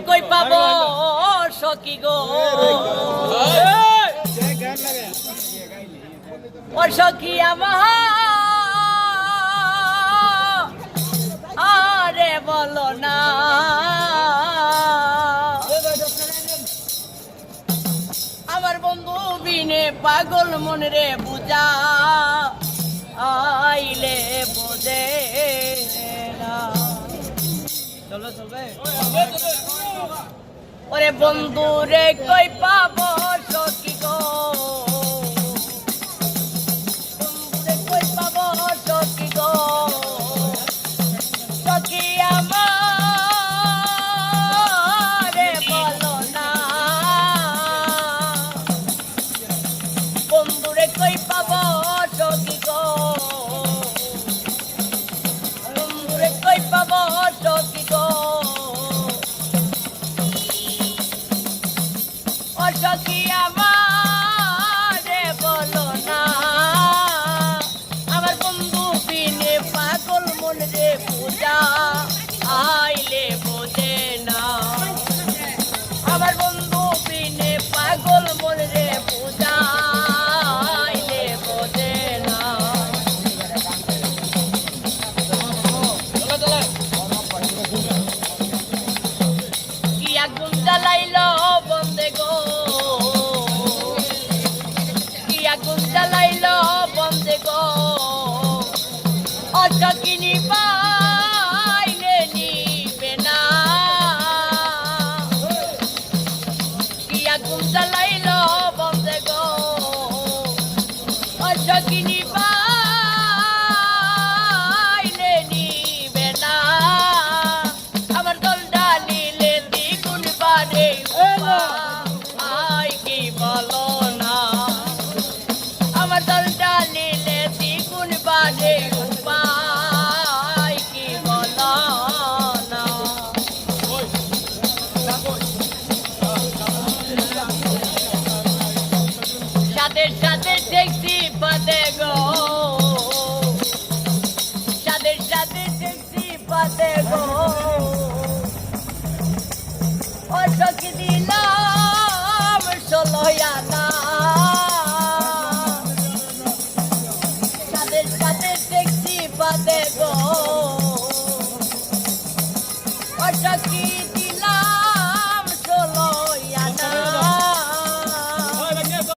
কই পাবো সখী গো ও সখী আমার আরে বলো না আমার বন্ধু বিনে পাগল মন রে বুঝা আইলে বোঝে না চলো চলবে ওরে বন্ধু রে কই পাবো সখী গো বন্ধু রে কই পাবো সখী গো সখী আমার রে বলো না বন্ধু রে কই পাবো সখী গো বন্ধু রে কই পাবো সখী গো ও সখী আমারে বলো না আমার বন্ধু বিনে পাগল মন রে পূজা আইলে বোঝে না আমার বন্ধু বিনে পাগল মন রে পূজা আইলে বোঝে না কি আগুন জ্বালাইলো বন্দে গো কি আগুন জ্বালাইলো বন্দে গো অসকিনি পা